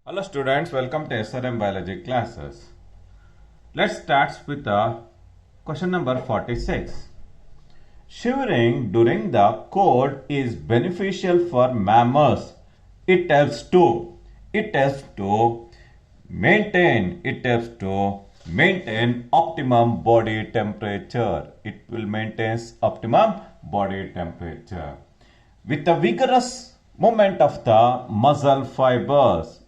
Hello students, welcome to SRM Biology classes. Let's start with question number 46. Shivering during the cold is beneficial for mammals. It helps to maintain optimum body temperature. It will maintain optimum body temperature. With the vigorous movement of the muscle fibers,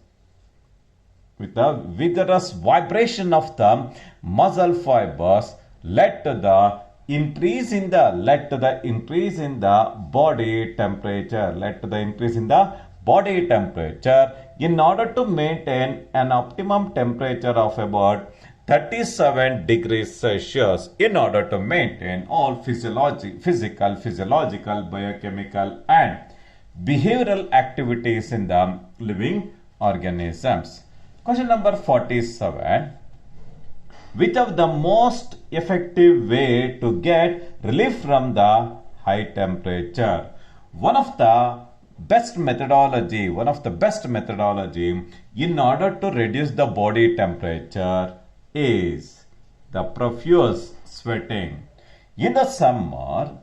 with the vigorous vibration of the muscle fibers led to the increase in the body temperature in order to maintain an optimum temperature of about 37 degrees Celsius, in order to maintain all physiological, biochemical and behavioral activities in the living organisms. Question number 47. Which of the most effective way to get relief from the high temperature? One of the best methodology in order to reduce the body temperature is the profuse sweating. In the summer,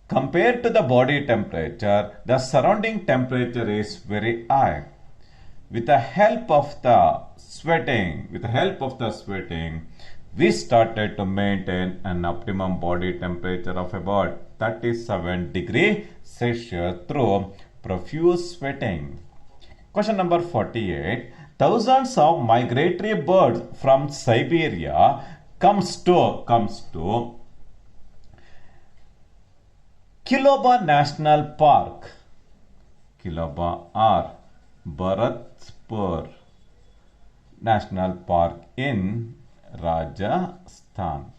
compared to the body temperature, the surrounding temperature is very high. With the help of the sweating, we started to maintain an optimum body temperature of about 37 degrees Celsius through profuse sweating. Question number 48. Thousands of migratory birds from Siberia comes to Kiloba National Park. Kiloba or Bharatpur National Park in Rajasthan.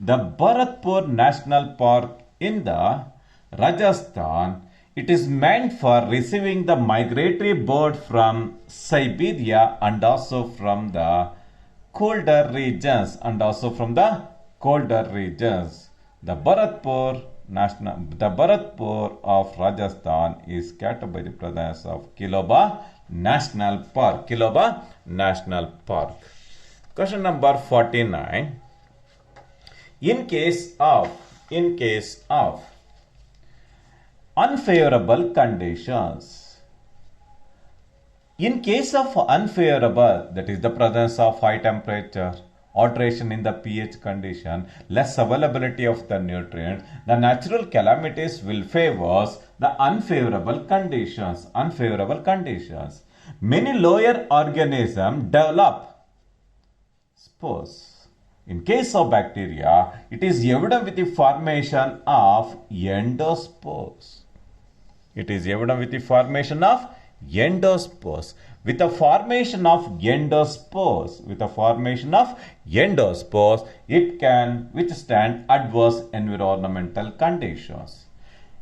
The Bharatpur National Park in the Rajasthan, it is meant for receiving the migratory bird from Siberia and also from the colder regions. The Bharatpur of Rajasthan is catered by the presence of Kiloba National Park. Question number 49. In case of unfavorable conditions. In case of unfavorable, that is the presence of high temperature, alteration in the pH condition, less availability of the nutrients, the natural calamities will favor the unfavorable conditions. Many lower organisms develop spores. In case of bacteria, it is evident with the formation of endospores. With the formation of endospores, it can withstand adverse environmental conditions.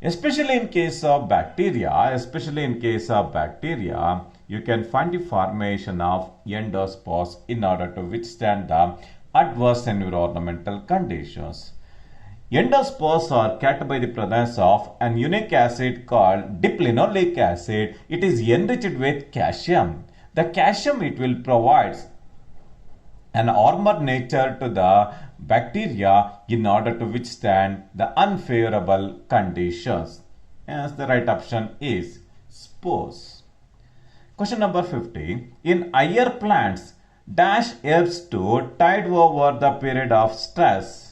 Especially in case of bacteria, you can find the formation of endospores in order to withstand the adverse environmental conditions. Endospores are caused by the presence of an unique acid called diplinoleic acid. It is enriched with calcium. The calcium, it will provide an armor nature to the bacteria in order to withstand the unfavorable conditions. Hence, the right option is spores. Question number 50. In higher plants, dash helps to tide over the period of stress.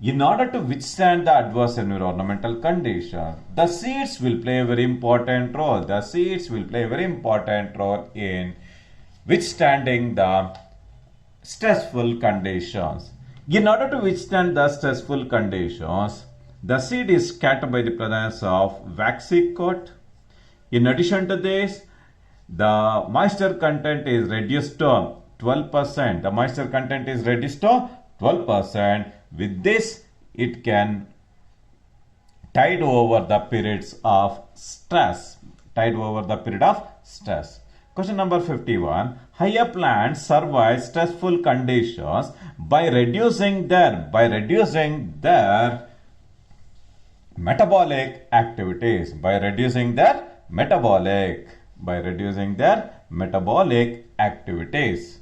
In order to withstand the adverse environmental condition, the seeds will play a very important role. In withstanding the stressful conditions. In order to withstand the stressful conditions, the seed is scattered by the presence of waxy coat. In addition to this, the moisture content is reduced to 12%. With this, it can tide over the periods of stress. Question number 51. Higher plants survive stressful conditions by reducing their metabolic activities. metabolic activities.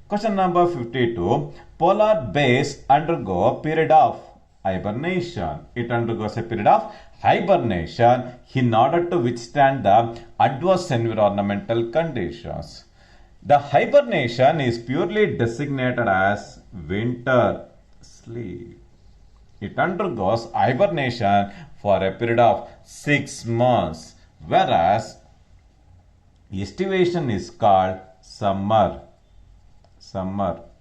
Question number 52. Polar bears undergo period of hibernation. It undergoes a period of hibernation in order to withstand the adverse environmental conditions. The hibernation is purely designated as winter sleep. It undergoes hibernation for a period of 6 months, whereas estivation is called summer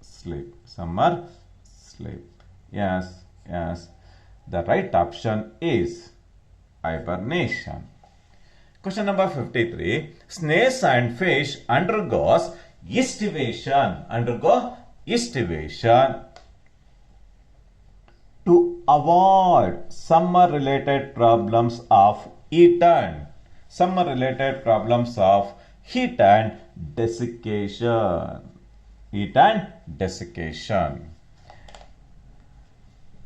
sleep. Summer sleep. Yes. The right option is hibernation. Question number 53. Snails and fish undergo estivation to avoid summer-related problems of heat and desiccation.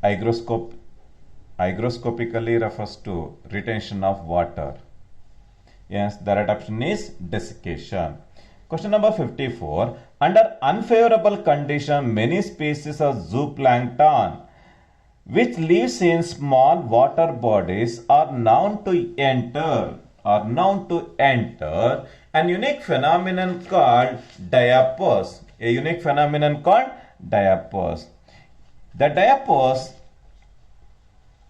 Hygroscopically refers to retention of water. Yes, the right option is desiccation. Question number 54. Under unfavorable condition, many species of zooplankton which lives in small water bodies are known to enter an unique phenomenon called diapause. The diapause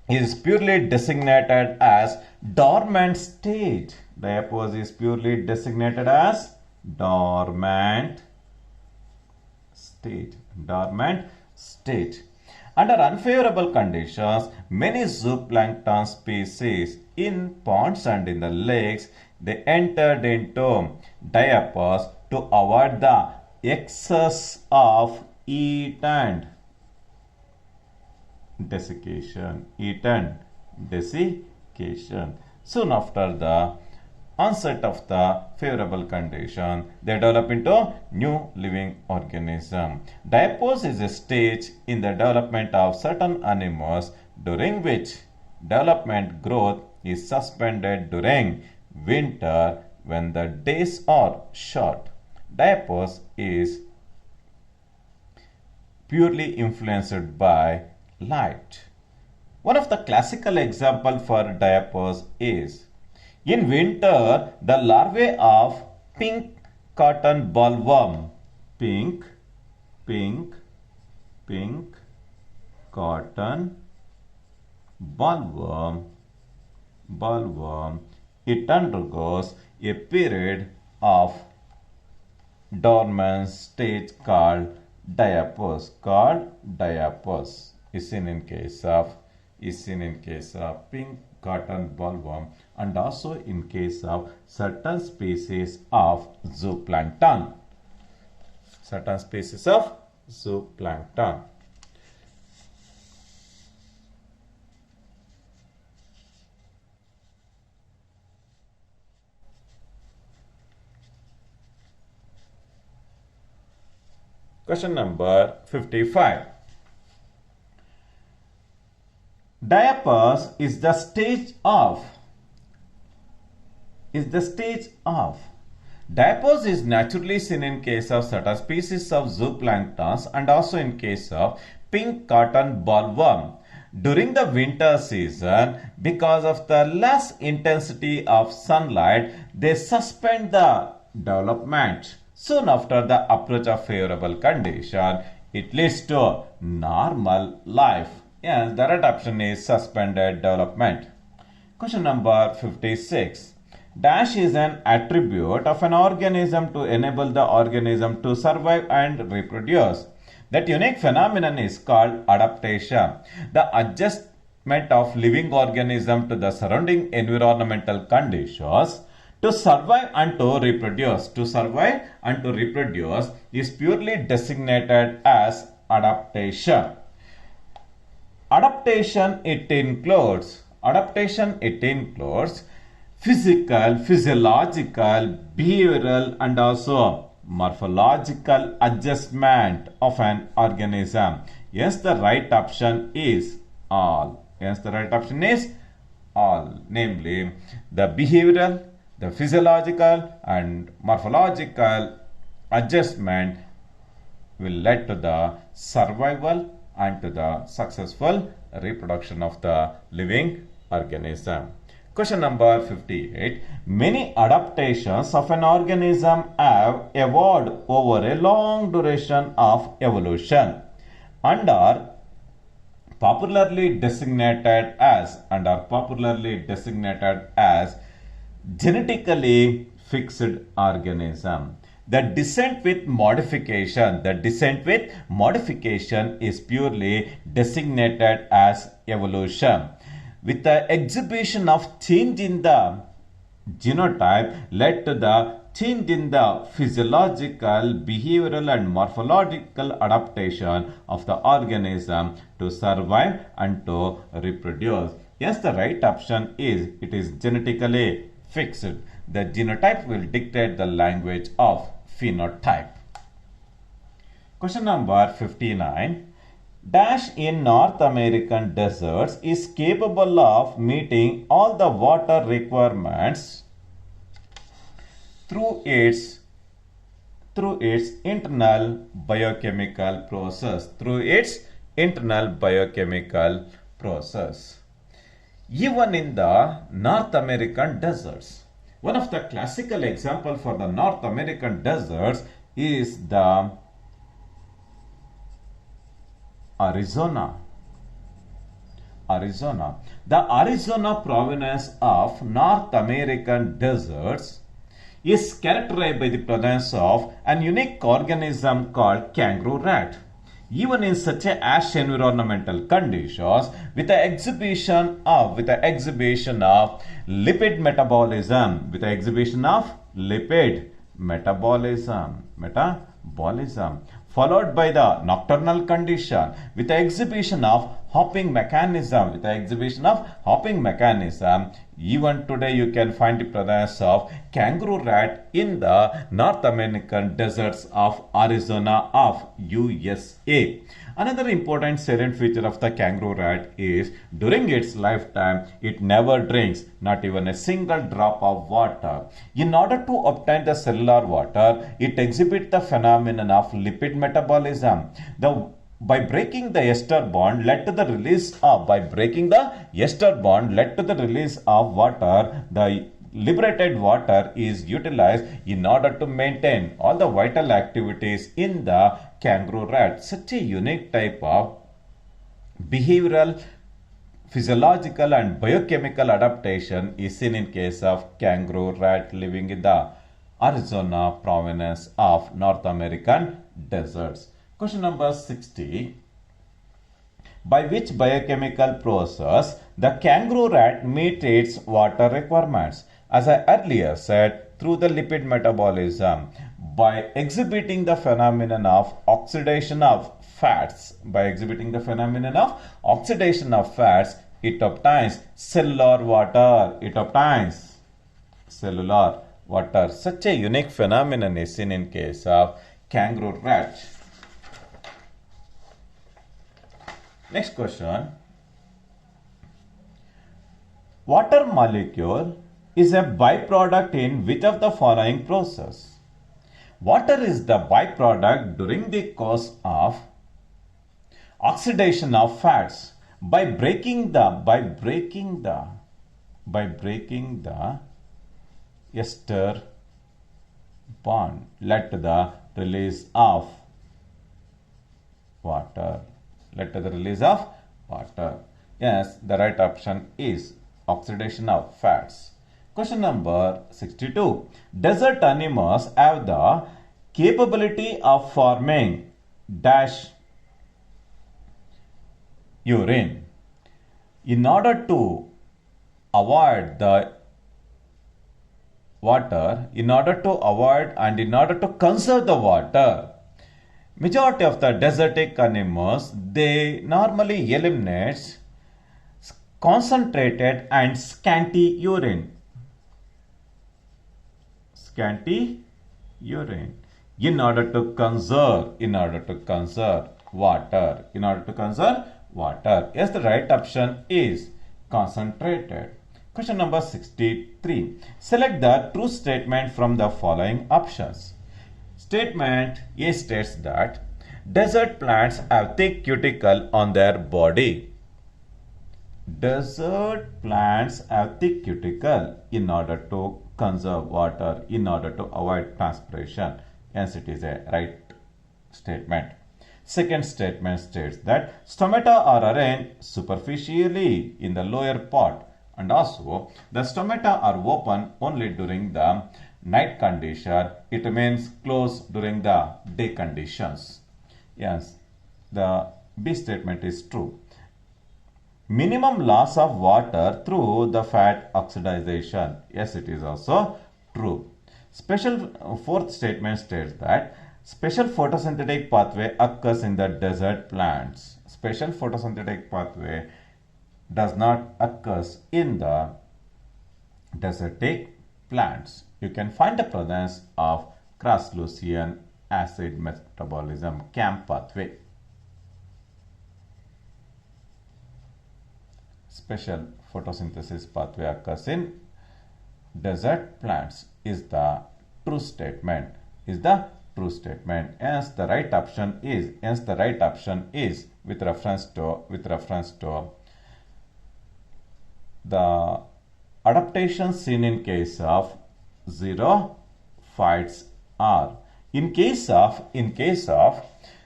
is purely designated as dormant state. Under unfavorable conditions, many zooplankton species in ponds and in the lakes, they entered into diapause to avoid the excess of heat and desiccation. Soon after the onset of the favorable condition, they develop into new living organism. Diapause is a stage in the development of certain animals during which development growth is suspended during winter when the days are short. Diapause is purely influenced by light. One of the classical examples for diapause is in winter, the larvae of pink cotton bollworm, cotton bollworm, it undergoes a period of dormant stage called diapause. Is seen in case of pink cotton bollworm and also in case of certain species of zooplankton. Question number 55. Diapause is the stage of. Diapause is naturally seen in case of certain species of zooplanktons and also in case of pink cotton bollworm. During the winter season, because of the less intensity of sunlight, they suspend the development. Soon after the approach of favorable condition, it leads to normal life. Yes, the right option is suspended development. Question number 56. Dash is an attribute of an organism to enable the organism to survive and reproduce. That unique phenomenon is called adaptation. The adjustment of living organism to the surrounding environmental conditions to survive and to reproduce. Is purely designated as adaptation. Adaptation it includes physical, physiological, behavioral and also morphological adjustment of an organism. Yes, the right option is all. Namely the behavioral, The physiological and morphological adjustment will lead to the survival and to the successful reproduction of the living organism. Question number 58. Many adaptations of an organism have evolved over a long duration of evolution and are popularly designated as genetically fixed organism. The descent with modification is purely designated as evolution. With the exhibition of change in the genotype led to the change in the physiological, behavioral and morphological adaptation of the organism to survive and to reproduce. Yes, the right option is it is genetically fixed. The genotype will dictate the language of phenotype. Question number 59. Dash in North American deserts is capable of meeting all the water requirements through its internal biochemical process. Even in the North American deserts. One of the classical examples for the North American deserts is the Arizona. The Arizona province of North American deserts is characterized by the presence of an unique organism called kangaroo rat. Even in such a harsh environmental conditions, with the exhibition of lipid metabolism, followed by the nocturnal condition with the exhibition of hopping mechanism. Even today you can find the presence of kangaroo rat in the North American deserts of Arizona of USA. Another important salient feature of the kangaroo rat is during its lifetime it never drinks not even a single drop of water. In order to obtain the cellular water, it exhibits the phenomenon of lipid metabolism. By breaking the ester bond led to the release of water, the liberated water is utilized in order to maintain all the vital activities in the kangaroo rat. Such a unique type of behavioral, physiological and biochemical adaptation is seen in case of kangaroo rat living in the Arizona province of North American deserts. Question number 60. By which biochemical process the kangaroo rat meets its water requirements? As I earlier said, through the lipid metabolism, by exhibiting the phenomenon of oxidation of fats. It obtains cellular water. Such a unique phenomenon is seen in case of kangaroo rat. Next question. Water molecule is a byproduct in which of the following process? Water is the byproduct during the course of oxidation of fats by breaking the ester bond led to the release of water. Yes, the right option is oxidation of fats. Question number 62. Desert animals have the capability of forming dash urine. In order to avoid the water, in order to conserve the water, majority of the desertic animals, they normally eliminate concentrated and scanty urine in order to conserve water. Yes, the right option is concentrated. Question number 63. Select the true statement from the following options. Statement A states that desert plants have thick cuticle on their body. Desert plants have thick cuticle in order to conserve water, in order to avoid transpiration. Hence, it is a right statement. Second statement states that stomata are arranged superficially in the lower part, and also the stomata are open only during the night condition. It remains closed during the day conditions. Yes, the B statement is true. Minimum loss of water through the fat oxidization. Yes, it is also true. Fourth statement states that special photosynthetic pathway occurs in the desert plants. Special photosynthetic pathway does not occur in the desertic plants. You can find the presence of cross-Lucerne acid metabolism CAM pathway. Special photosynthesis pathway occurs in desert plants is the true statement. Hence the right option is with reference to the adaptation seen in case of xerophytes are in case of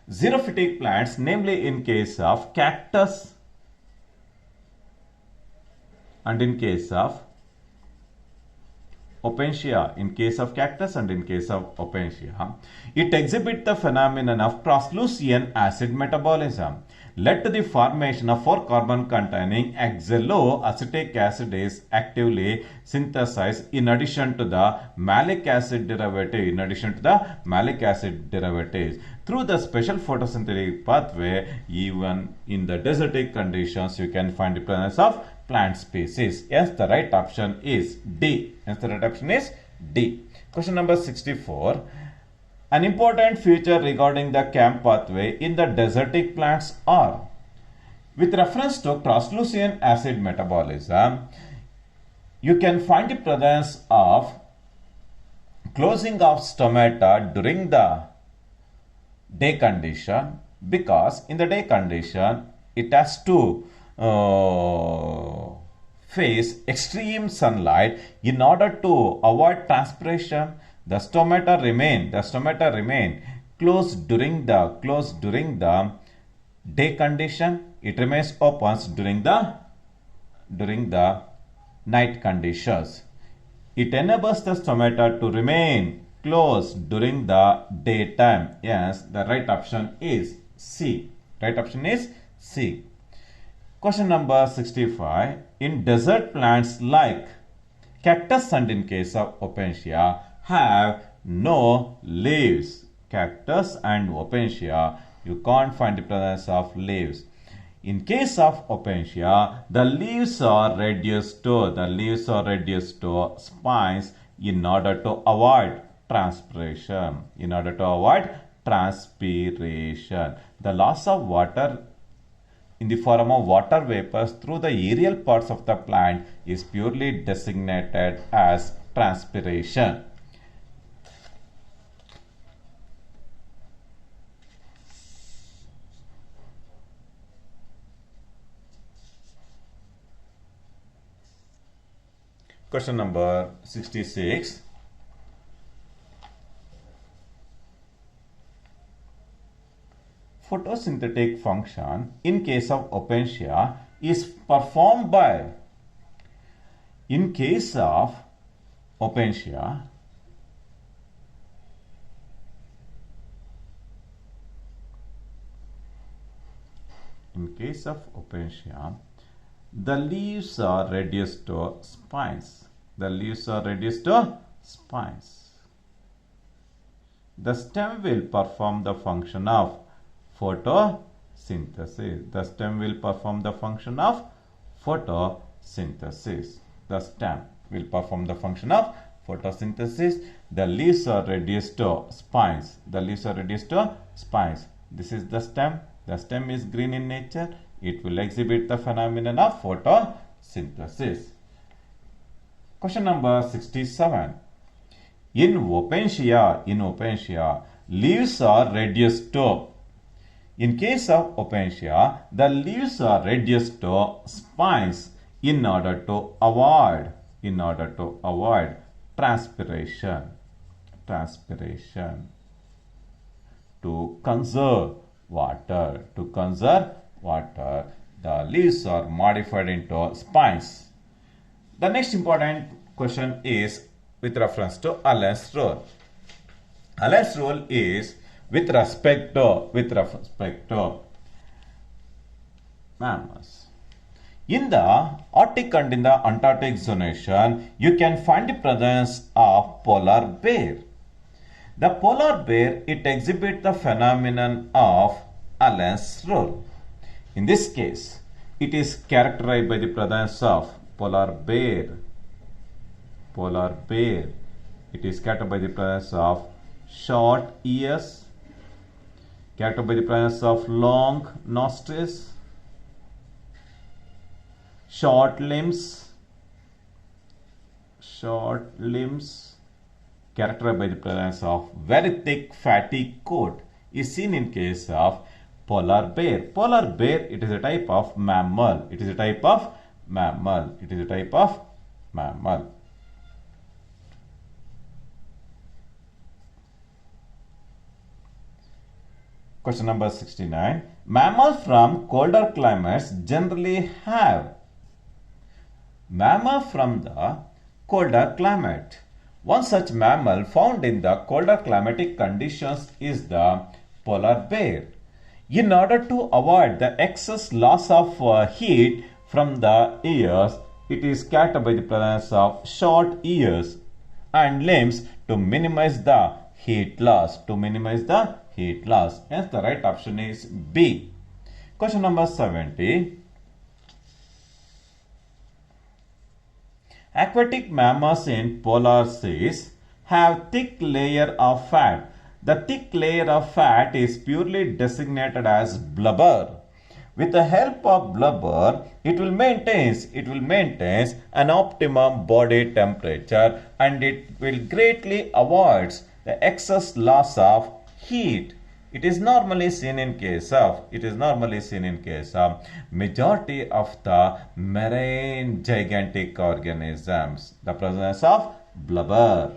xerophytic plants, namely in case of cactus and in case of Opentia, in case of cactus and in case of Opentia, it exhibits the phenomenon of cross-Lucerne acid metabolism, led to the formation of 4-carbon containing oxaloacetic acid is actively synthesized in addition to the malic acid derivative, through the special photosynthetic pathway. Even in the desertic conditions, you can find the presence of plant species. Yes, the right option is D. Question number 64. An important feature regarding the CAM pathway in the desertic plants are, with reference to cross-Lucerne acid metabolism, you can find the presence of closing of stomata during the day condition, because in the day condition it has to face extreme sunlight. In order to avoid transpiration, the stomata remain closed during the day condition. It remains open during the night conditions. It enables the stomata to remain closed during the daytime. Yes, the right option is C. Question number 65. In desert plants like cactus and in case of Opentia have no leaves. Cactus and Opentia, you can't find the presence of leaves. In case of Opentia, the leaves are reduced to spines in order to avoid transpiration. The loss of water in the form of water vapors through the aerial parts of the plant is purely designated as transpiration. Question number 66. Photosynthetic function in case of Opentia is performed by, in case of Opentia, the leaves are reduced to spines. The stem will perform the function of photosynthesis. The stem will perform the function of photosynthesis. The leaves are reduced to spines. This is the stem. The stem is green in nature. It will exhibit the phenomenon of photosynthesis. Question number 67. In opentia, leaves are reduced to. In case of opentia, the leaves are reduced to spines in order to avoid transpiration. To conserve water. The leaves are modified into spines. The next important question is with reference to Allen's rule. Allen's rule is with respect to mammals. In the Arctic and in the Antarctic zonation, you can find the presence of polar bear. The polar bear, it exhibits the phenomenon of Allen's rule. In this case, it is characterized by the presence of polar bear. It is characterized by the presence of short ears, characterized by the presence of long nostrils, short limbs, characterized by the presence of very thick fatty coat is seen in case of polar bear. Polar bear, it is a type of mammal. Question number 69. Mammals from colder climates generally have. Mammal from the colder climate. One such mammal found in the colder climatic conditions is the polar bear. In order to avoid the excess loss of heat from the ears, it is characterized by the presence of short ears and limbs to minimize the heat loss. Hence, the right option is B. Question number 70. Aquatic mammals in polar seas have thick layer of fat. The thick layer of fat is purely designated as blubber. With the help of blubber, it will maintain an optimum body temperature and it will greatly avoid the excess loss of heat. It is normally seen in case of majority of the marine gigantic organisms. The presence of blubber.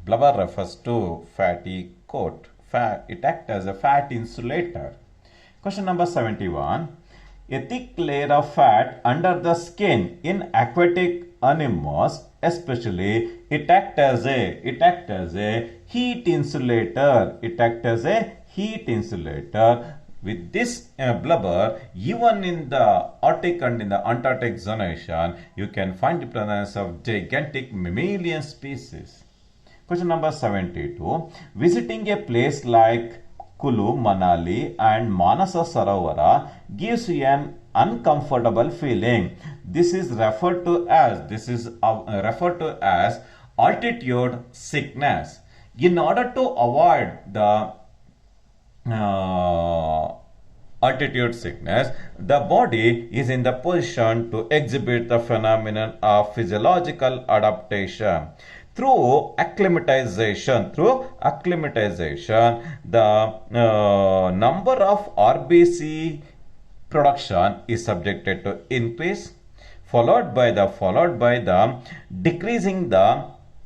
Blubber refers to fatty coat. It acts as a fat insulator. Question number 71. A thick layer of fat under the skin in aquatic animals, especially, it acts as a heat insulator. With this blubber, even in the Arctic and in the Antarctic zonation, you can find the presence of gigantic mammalian species. Question number 72. Visiting a place like Kulu, Manali and Manasa Sarovara gives you an uncomfortable feeling. This is referred to as altitude sickness. In order to avoid the altitude sickness, the body is in the position to exhibit the phenomenon of physiological adaptation. Through acclimatization, the number of RBC production is subjected to increase, followed by the decreasing the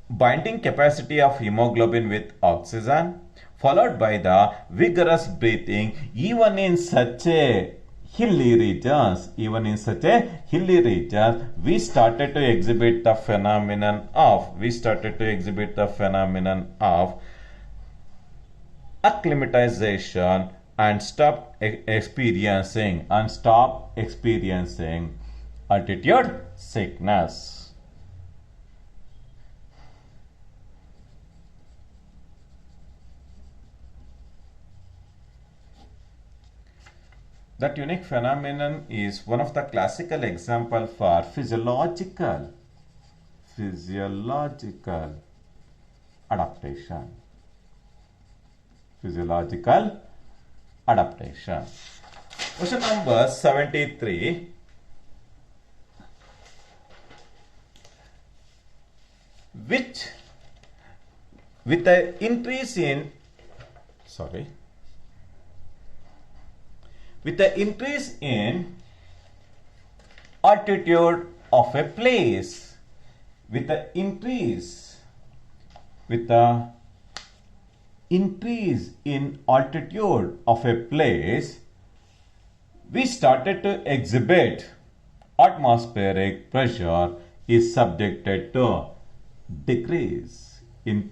binding capacity of hemoglobin with oxygen, followed by the vigorous breathing, even in such a hilly regions, we started to exhibit the phenomenon of acclimatization and stop experiencing altitude sickness. That unique phenomenon is one of the classical examples for physiological adaptation. Question number 73. which with the increase in with the increase in altitude of a place, with the increase in altitude of a place, we started to exhibit atmospheric pressure is subjected to decrease. In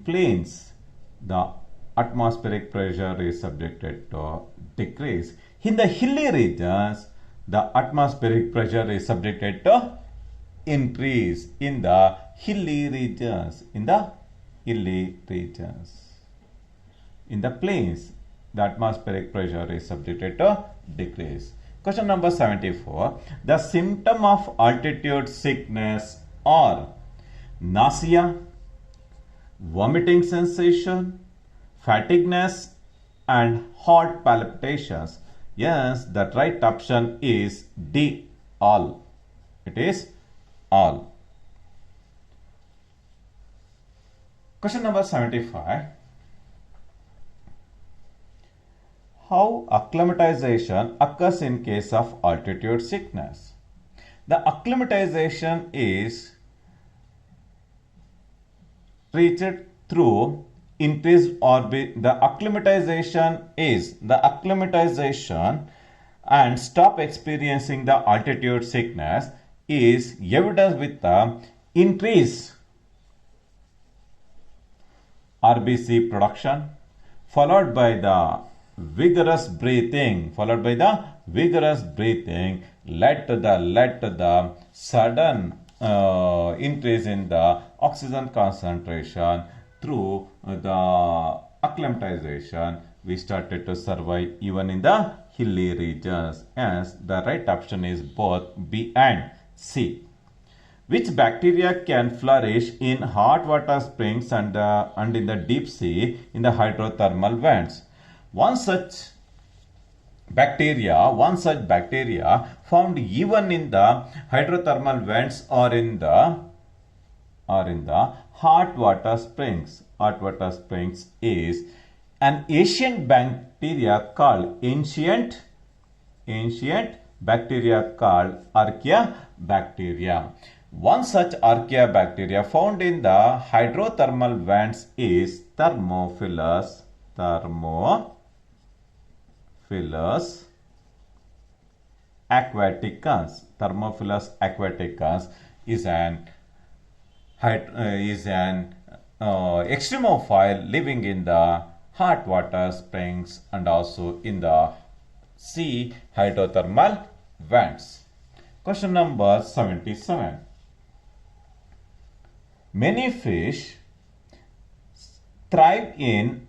plains, the atmospheric pressure is subjected to decrease. In the hilly regions, the atmospheric pressure is subjected to increase. In the hilly regions, in the plains, the atmospheric pressure is subjected to decrease. Question number 74. The symptom of altitude sickness are nausea, vomiting sensation, fatigueness, and heart palpitations. Yes, the right option is D, all. It is all. Question number 75. How acclimatization occurs in case of altitude sickness? The acclimatization is reached through increased orbit. The acclimatization and stop experiencing the altitude sickness is evidence with the increase RBC production followed by the vigorous breathing led to the sudden increase in the oxygen concentration. Through the acclimatization, we started to survive even in the hilly regions. Hence, the right option is both B and C. Which bacteria can flourish in hot water springs and in the deep sea in the hydrothermal vents? One such bacteria found even in the hydrothermal vents or in the hot water springs. Hot water springs is an ancient bacteria called Archaebacteria. One such Archaebacteria found in the hydrothermal vents is Thermophilus aquaticus. Thermophilus aquaticus is an extremophile living in the hot water springs and also in the sea hydrothermal vents. Question number 77. Many fish thrive in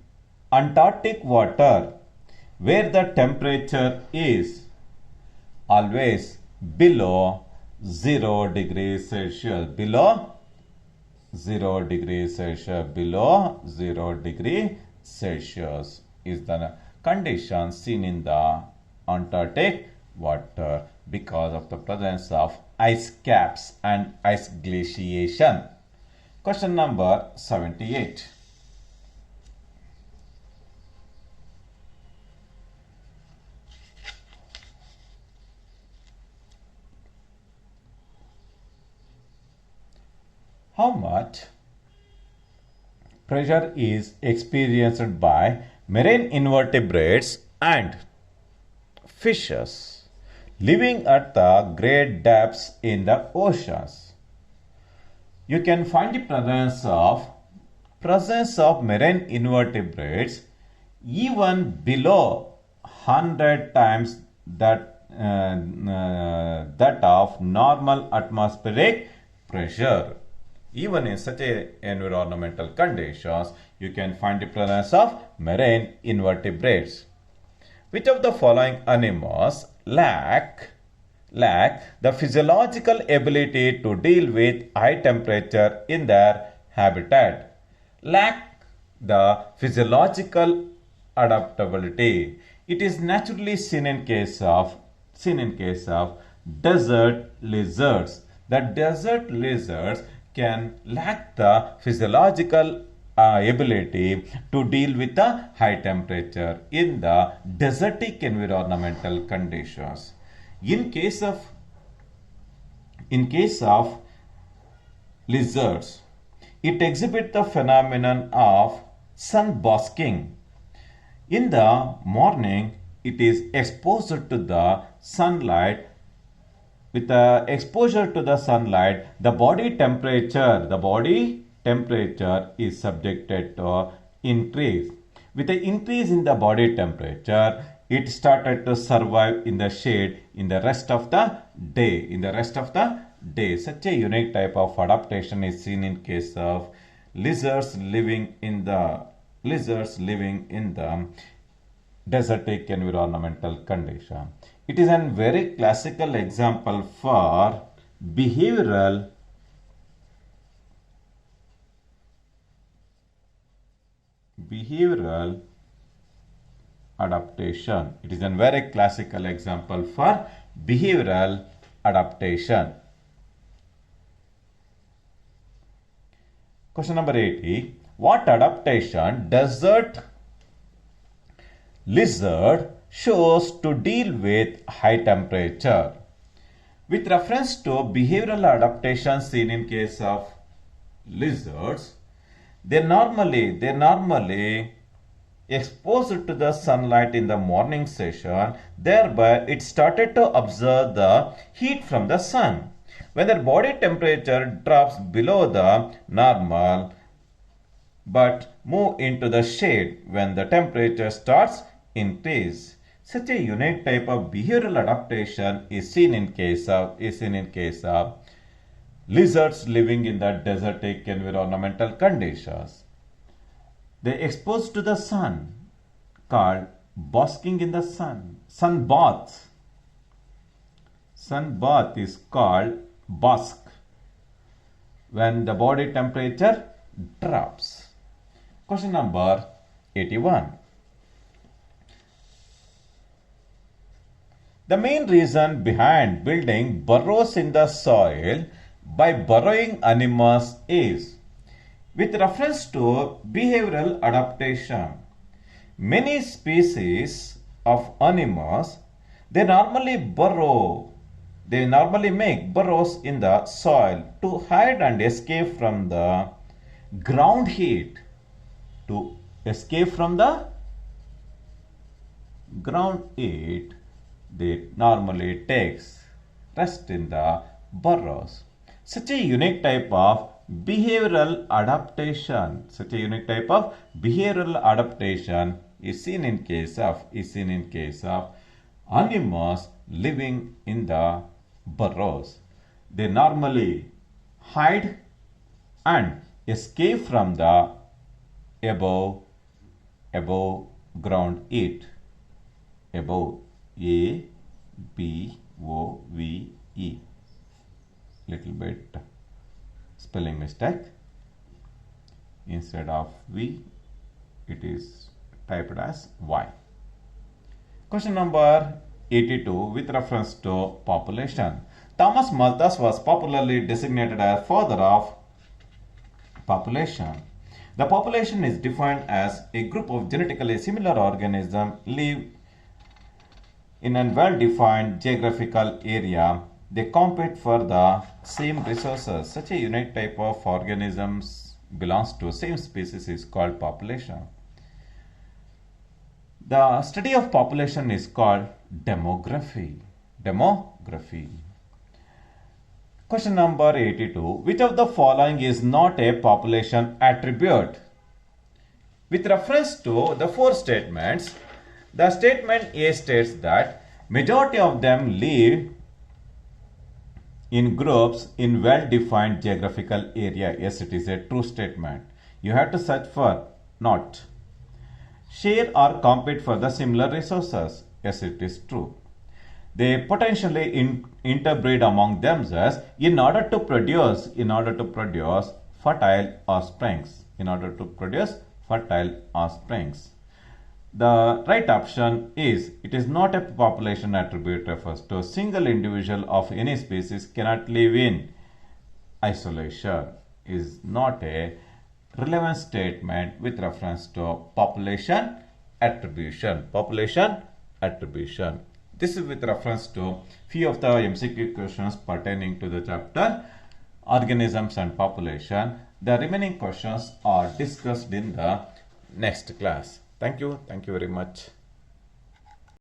Antarctic water where the temperature is always below 0 degrees Celsius. Below 0 degrees Celsius is the condition seen in the Antarctic water because of the presence of ice caps and ice glaciation. Question number 78. How much pressure is experienced by marine invertebrates and fishes living at the great depths in the oceans? You can find the presence of marine invertebrates even below 100 times that of normal atmospheric pressure. Even in such environmental conditions, you can find the presence of marine invertebrates. Which of the following animals lack the physiological ability to deal with high temperature in their habitat? Lack the physiological adaptability. It is naturally seen in case of desert lizards. The desert lizards can lack the physiological ability to deal with the high temperature in the desertic environmental conditions. In case of lizards, it exhibits the phenomenon of sunbasking. In the morning, it is exposed to the sunlight. With the exposure to the sunlight, the body temperature is subjected to increase. With the increase in the body temperature, it started to survive in the shade in the rest of the day. Such a unique type of adaptation is seen in case of lizards living in the desertic environmental condition. It is a very classical example for behavioral adaptation. It is a very classical example for behavioral adaptation. Question number 80. What adaptation desert lizard shows to deal with high temperature? With reference to behavioral adaptation seen in case of lizards, they normally exposed to the sunlight in the morning session, thereby it started to observe the heat from the sun. When their body temperature drops below the normal but move into the shade when the temperature starts increase. Such a unique type of behavioral adaptation is seen in case of lizards living in the desertic environmental conditions. They exposed to the sun, called basking in the sun. Sunbath is called bask when the body temperature drops. Question number 81. The main reason behind building burrows in the soil by burrowing animals is with reference to behavioral adaptation. Many species of animals, they normally make burrows in the soil to hide and escape from the ground heat. They normally takes rest in the burrows. Such a unique type of behavioral adaptation is seen in case of animals living in the burrows. They normally hide and escape from the above ground heat. Above, A-B-O-V-E. Little bit spelling mistake. Instead of V, it is typed as Y. Question number 82 with reference to population. Thomas Malthus was popularly designated as father of population. The population is defined as a group of genetically similar organisms live in a well-defined geographical area. They compete for the same resources. Such a unique type of organisms belongs to same species is called population. The study of population is called demography. Question number 82. Which of the following is not a population attribute? With reference to the four statements, the statement A states that majority of them live in groups in well-defined geographical area. Yes, it is a true statement. You have to search for not. Share or compete for the similar resources. Yes, it is true. They potentially interbreed among themselves in order to produce fertile offsprings. The right option is, it is not a population attribute, refers to a single individual of any species cannot live in isolation. is not a relevant statement with reference to population attribution. Population attribution. This is with reference to few of the MCQ questions pertaining to the chapter organisms and population. The remaining questions are discussed in the next class. Thank you. Thank you very much.